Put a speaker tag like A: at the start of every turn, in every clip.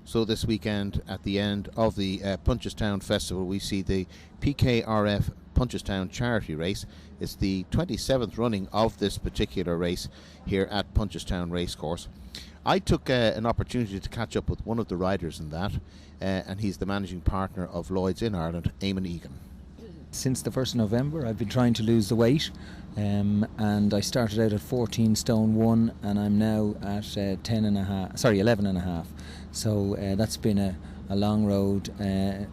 A: So this weekend, at the end of the Punchestown Festival, we see the PKRF Punchestown Charity Race. It's the 27th running of this particular race here at Punchestown Racecourse. I took an opportunity to catch up with one of the riders in that, and he's the managing partner of Lloyd's in Ireland, Eamon Egan.
B: Since the 1st of November I've been trying to lose the weight, and I started out at 14 stone 1 and I'm now at 11 and a half. So that's been a long road.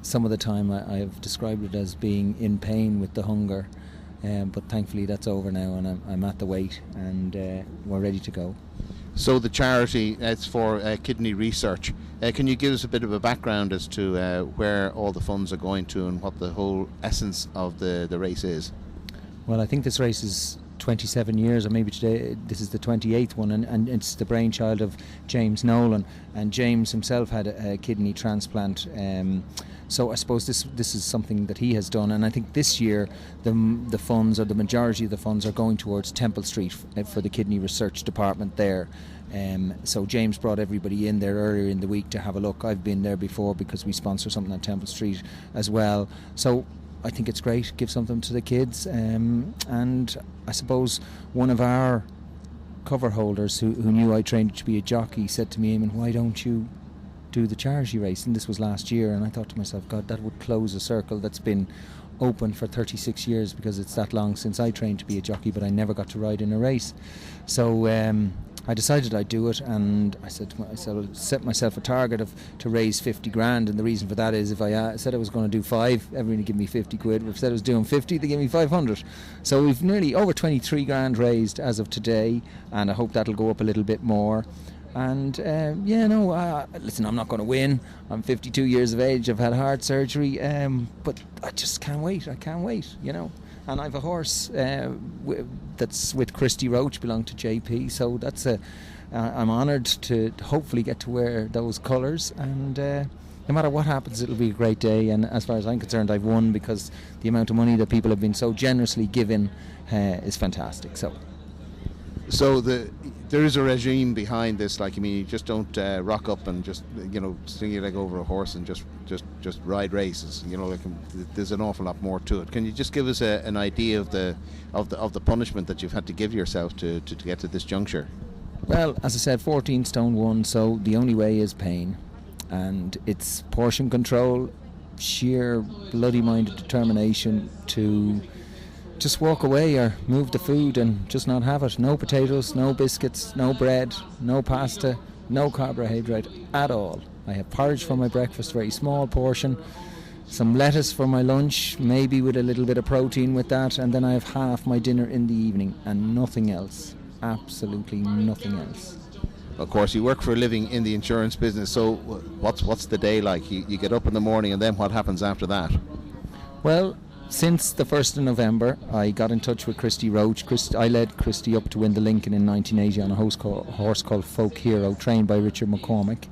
B: Some of the time I have described it as being in pain with the hunger, but thankfully that's over now and I'm at the weight and we're ready to go.
A: So the charity, it's for kidney research. Can you give us a bit of a background as to where all the funds are going to and what the whole essence of the race is?
B: Well, I think this race is 27 years, or maybe today this is the 28th one, and it's the brainchild of James Nolan, and James himself had a kidney transplant. So I suppose this is something that he has done, and I think this year the funds, or the majority of the funds, are going towards Temple Street for the kidney research department there. So James brought everybody in there earlier in the week to have a look. I've been there before because we sponsor something at Temple Street as well. So I think it's great, give something to the kids, and I suppose one of our cover holders who knew I trained to be a jockey said to me, Eamon, why don't you do the charity race? And this was last year, and I thought to myself, God, that would close a circle that's been open for 36 years, because it's that long since I trained to be a jockey, but I never got to ride in a race. So I decided I'd do it, and I said I'll set myself a target to raise 50 grand, and the reason for that is if I said I was going to do 5, everyone would give me 50 quid. If I said I was doing 50, they give me 500. So we've nearly over 23 grand raised as of today, and I hope that'll go up a little bit more. And listen, I'm not going to win. I'm 52 years of age. I've had heart surgery, but I just can't wait. I can't wait, And I have a horse that's with Christy Roach, belonged to JP. So I'm honoured to hopefully get to wear those colours. And no matter what happens, it'll be a great day. And as far as I'm concerned, I've won, because the amount of money that people have been so generously given is fantastic.
A: So there is a regime behind this. You just don't rock up and just swing your leg over a horse and just ride races. There's an awful lot more to it. Can you just give us an idea of the punishment that you've had to give yourself to get to this juncture?
B: Well, as I said, 14 stone 1. So the only way is pain, and it's portion control, sheer bloody-minded determination to just walk away or move the food and just not have it. No potatoes, no biscuits, no bread, no pasta, no carbohydrate at all. I have porridge for my breakfast, very small portion, some lettuce for my lunch, maybe with a little bit of protein with that, and then I have half my dinner in the evening and nothing else. Absolutely nothing else.
A: Of course, you work for a living in the insurance business, so what's the day like? You get up in the morning, and then what happens after that?
B: Well, since the 1st of November, I got in touch with Christy Roach. I led Christy up to win the Lincoln in 1980 on a horse called Folk Hero, trained by Richard McCormick.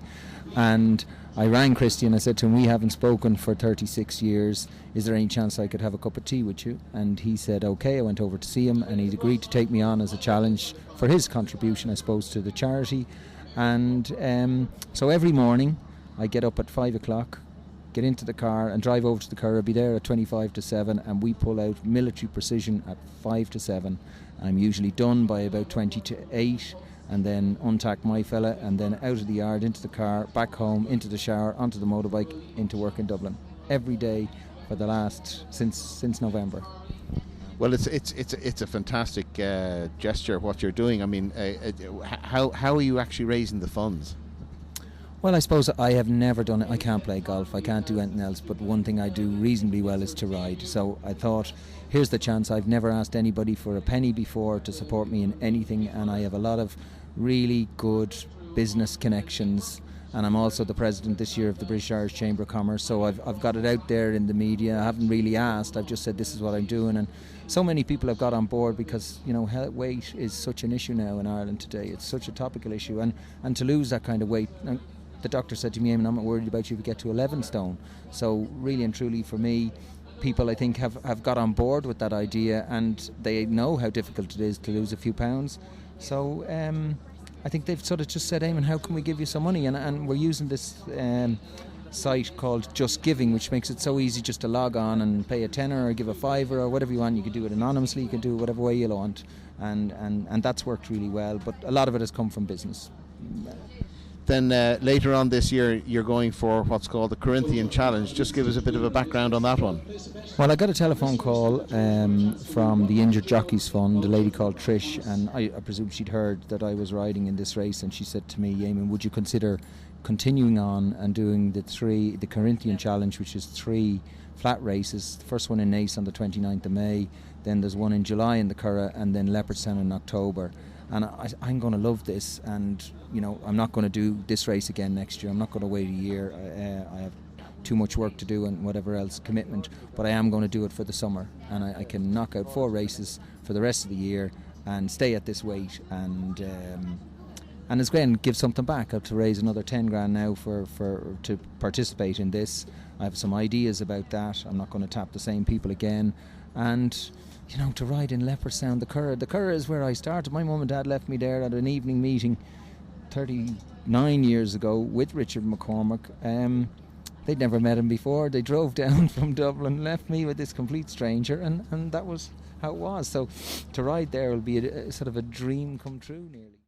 B: And I rang Christy and I said to him, we haven't spoken for 36 years. Is there any chance I could have a cup of tea with you? And he said, okay. I went over to see him, and he'd agreed to take me on as a challenge for his contribution, I suppose, to the charity. And so every morning I get up at 5 o'clock, get into the car and drive over to the car. I'll be there at 25 to 7, and we pull out military precision at 5 to 7. I'm usually done by about 20 to 8, and then untack my fella, and then out of the yard, into the car, back home, into the shower, onto the motorbike, into work in Dublin. Every day for the last, since November.
A: Well, it's a fantastic gesture, what you're doing. I mean, how are you actually raising the funds?
B: Well, I suppose I have never done it. I can't play golf, I can't do anything else, but one thing I do reasonably well is to ride. So I thought, here's the chance. I've never asked anybody for a penny before to support me in anything, and I have a lot of really good business connections, and I'm also the president this year of the British Irish Chamber of Commerce, so I've got it out there in the media. I haven't really asked, I've just said this is what I'm doing, and so many people have got on board, because weight is such an issue now in Ireland today. It's such a topical issue, and to lose that kind of weight, the doctor said to me, Eamon, I'm not worried about you if you get to 11 stone. So really and truly for me, people I think have got on board with that idea, and they know how difficult it is to lose a few pounds. So I think they've sort of just said, Eamon, how can we give you some money? And we're using this site called Just Giving, which makes it so easy just to log on and pay a tenner or give a fiver or whatever you want. You can do it anonymously, you can do it whatever way you want, and that's worked really well. But a lot of it has come from business.
A: Then later on this year, you're going for what's called the Corinthian Challenge. Just give us a bit of a background on that one.
B: Well, I got a telephone call from the Injured Jockeys Fund, a lady called Trish, and I presume she'd heard that I was riding in this race, and she said to me, Eamon, would you consider continuing on and doing the Corinthian Challenge, which is 3 flat races. The first one in Naas on the 29th of May, then there's one in July in the Curragh, and then Leopardstown in October. And I'm going to love this, and I'm not going to do this race again next year. I'm not going to wait a year. I have too much work to do and whatever else commitment, but I am going to do it for the summer, and I can knock out 4 races for the rest of the year and stay at this weight, and it's going to give something back. I have to raise another 10 grand now to participate in this. I have some ideas about that. I'm not going to tap the same people again, and to ride in Leopardstown, the Curragh is where I started. My mum and dad left me there at an evening meeting 39 years ago with Richard McCormick. They'd never met him before. They drove down from Dublin, left me with this complete stranger, and that was how it was. So to ride there will be a sort of a dream come true nearly.